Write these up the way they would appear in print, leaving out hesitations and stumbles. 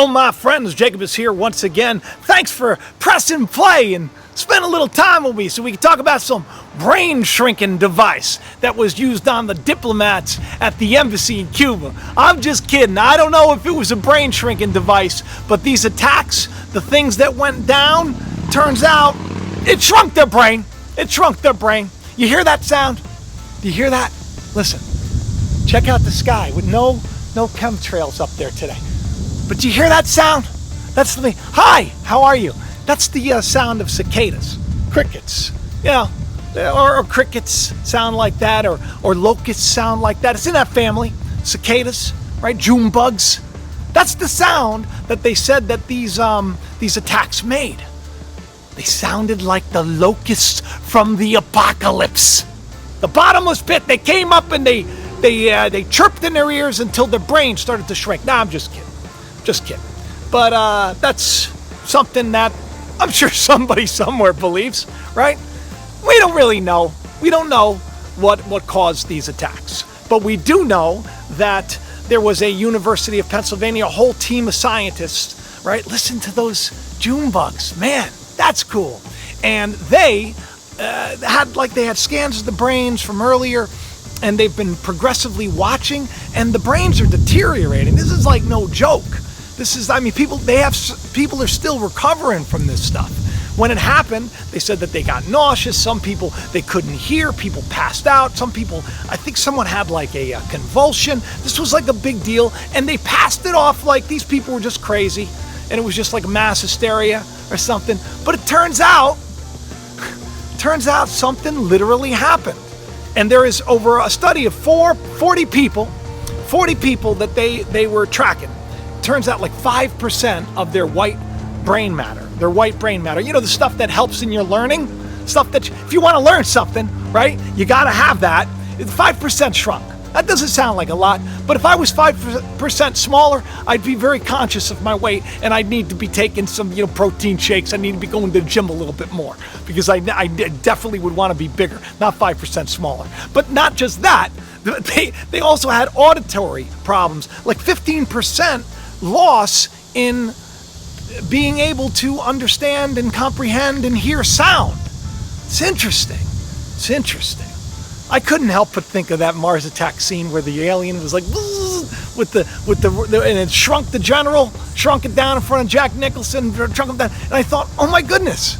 Hello, my friends. Jacob is here once again. Thanks for pressing play and spend a little time with me so we can talk about some brain shrinking device that was used on the diplomats at the embassy in Cuba. I'm just kidding. I don't know if it was a brain shrinking device, but these attacks, the things that went down, turns out it shrunk their brain. It shrunk their brain. You hear that sound? Do you hear that? Listen. Check out the sky with no chemtrails up there today. But do you hear that sound? That's the hi, how are you? That's the sound of cicadas, crickets, you know, or crickets sound like that, or locusts sound like that. It's in that family, cicadas, right? June bugs. That's the sound that they said that these attacks made. They sounded like the locusts from the apocalypse. The bottomless pit. They came up and they chirped in their ears until their brains started to shrink. Nah, I'm just kidding. Just kidding. But that's something that I'm sure somebody somewhere believes, right? We don't really know. We don't know what caused these attacks. But we do know that there was a University of Pennsylvania, a whole team of scientists, right? Listen to those June bugs. Man, that's cool. And they had scans of the brains from earlier, and they've been progressively watching, and the brains are deteriorating. This is like no joke. This is, people are still recovering from this stuff. When it happened, they said that they got nauseous. Some people, they couldn't hear. People passed out. Some people, I think someone had like a convulsion. This was like a big deal, and they passed it off like these people were just crazy, and it was just like mass hysteria or something. But it turns out something literally happened. And there is over a study of 40 people that they were tracking. Turns out like 5% of their white brain matter, you know, the stuff that helps in your learning, stuff that if you want to learn something, right, you got to have that. 5% shrunk. That doesn't sound like a lot, but if I was 5% smaller, I'd be very conscious of my weight, and I'd need to be taking some, protein shakes. I need to be going to the gym a little bit more because I definitely would want to be bigger, not 5% smaller. But not just that, they also had auditory problems, like 15% loss in being able to understand and comprehend and hear sound. It's interesting. I couldn't help but think of that Mars attack scene where the alien was like with the and it shrunk the general, shrunk it down in front of Jack Nicholson, shrunk him down, and I thought, oh my goodness,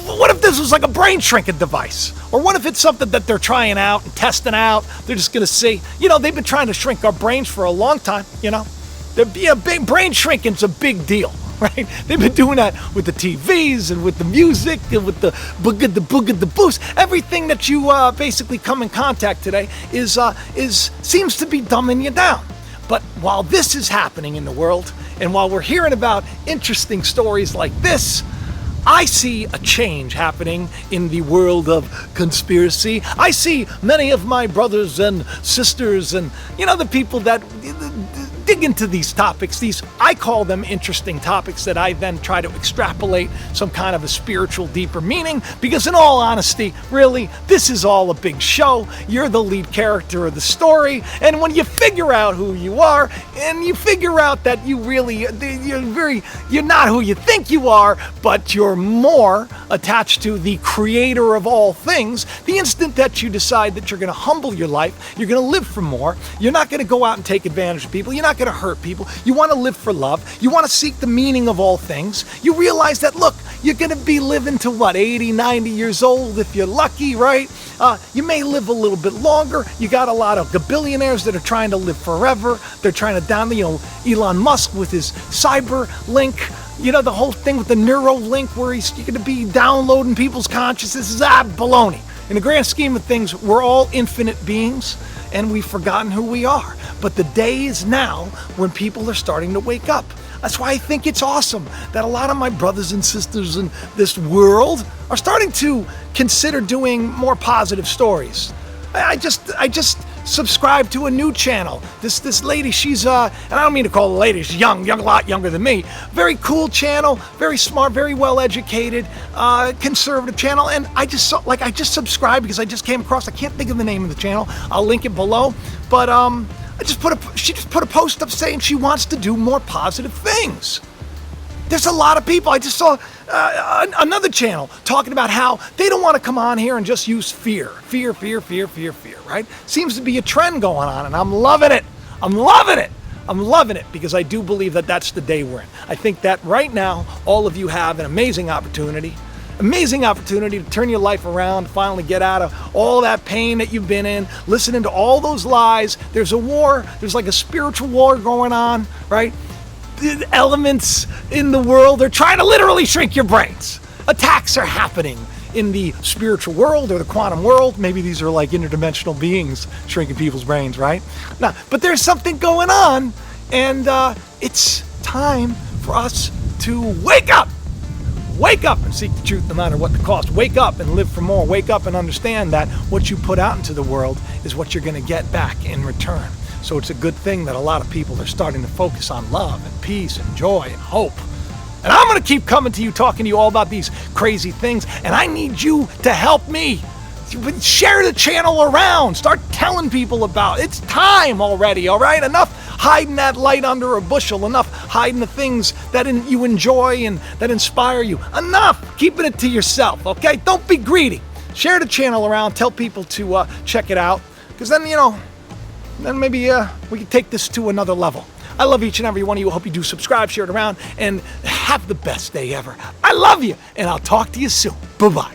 what if this was like a brain shrinking device? Or what if it's something that they're trying out and testing out? They're just gonna see. They've been trying to shrink our brains for a long time. Big brain shrinking's a big deal. Right? They've been doing that with the TVs and with the music and with the boost. Everything that you basically come in contact today is seems to be dumbing you down. But while this is happening in the world, and while we're hearing about interesting stories like this, I see a change happening in the world of conspiracy. I see many of my brothers and sisters and the people that dig into these topics. I call them interesting topics that I then try to extrapolate some kind of a spiritual, deeper meaning, because in all honesty, really, this is all a big show. You're the lead character of the story, and when you figure out who you are, and you figure out that you're not who you think you are, but you're more attached to the creator of all things, the instant that you decide that you're going to humble your life, you're going to live for more, you're not going to go out and take advantage of people, you're not going to hurt people, you want to live for love, you want to seek the meaning of all things, you realize that, look, you're going to be living to 80, 90 years old if you're lucky, right? You may live a little bit longer. You got a lot of billionaires that are trying to live forever. They're trying to down, Elon Musk with his cyber link, the whole thing with the Neuralink where he's going to be downloading people's consciousness is baloney. In the grand scheme of things, we're all infinite beings, and we've forgotten who we are. But the day is now when people are starting to wake up. That's why I think it's awesome that a lot of my brothers and sisters in this world are starting to consider doing more positive stories. I just subscribed to a new channel. This lady, she's and I don't mean to call her a lady, she's young, a lot younger than me. Very cool channel, very smart, very well educated, conservative channel. And I just subscribed because I just came across. I can't think of the name of the channel. I'll link it below. But She just put a post up saying she wants to do more positive things. There's a lot of people. I just saw another channel talking about how they don't want to come on here and just use fear, right? Seems to be a trend going on, and I'm loving it. I'm loving it because I do believe that that's the day we're in. I think that right now, all of you have an amazing opportunity to turn your life around, finally get out of all that pain that you've been in, listening to all those lies. There's a war. There's like a spiritual war going on, right? The elements in the world, they're trying to literally shrink your brains. Attacks are happening in the spiritual world or the quantum world. Maybe these are like interdimensional beings shrinking people's brains, right? Now, but there's something going on, and it's time for us to wake up. Wake up and seek the truth no matter what the cost. Wake up and live for more. Wake up and understand that what you put out into the world is what you're going to get back in return. So it's a good thing that a lot of people are starting to focus on love and peace and joy and hope. And I'm going to keep coming to you, talking to you all about these crazy things. And I need you to help me. Share the channel around. Start telling people about it. It's time already, all right? Enough hiding that light under a bushel. Enough hiding the things that you enjoy and that inspire you. Enough keeping it to yourself, okay? Don't be greedy. Share the channel around. Tell people to check it out. Because then, then maybe we can take this to another level. I love each and every one of you. I hope you do subscribe, share it around, and have the best day ever. I love you, and I'll talk to you soon. Bye-bye.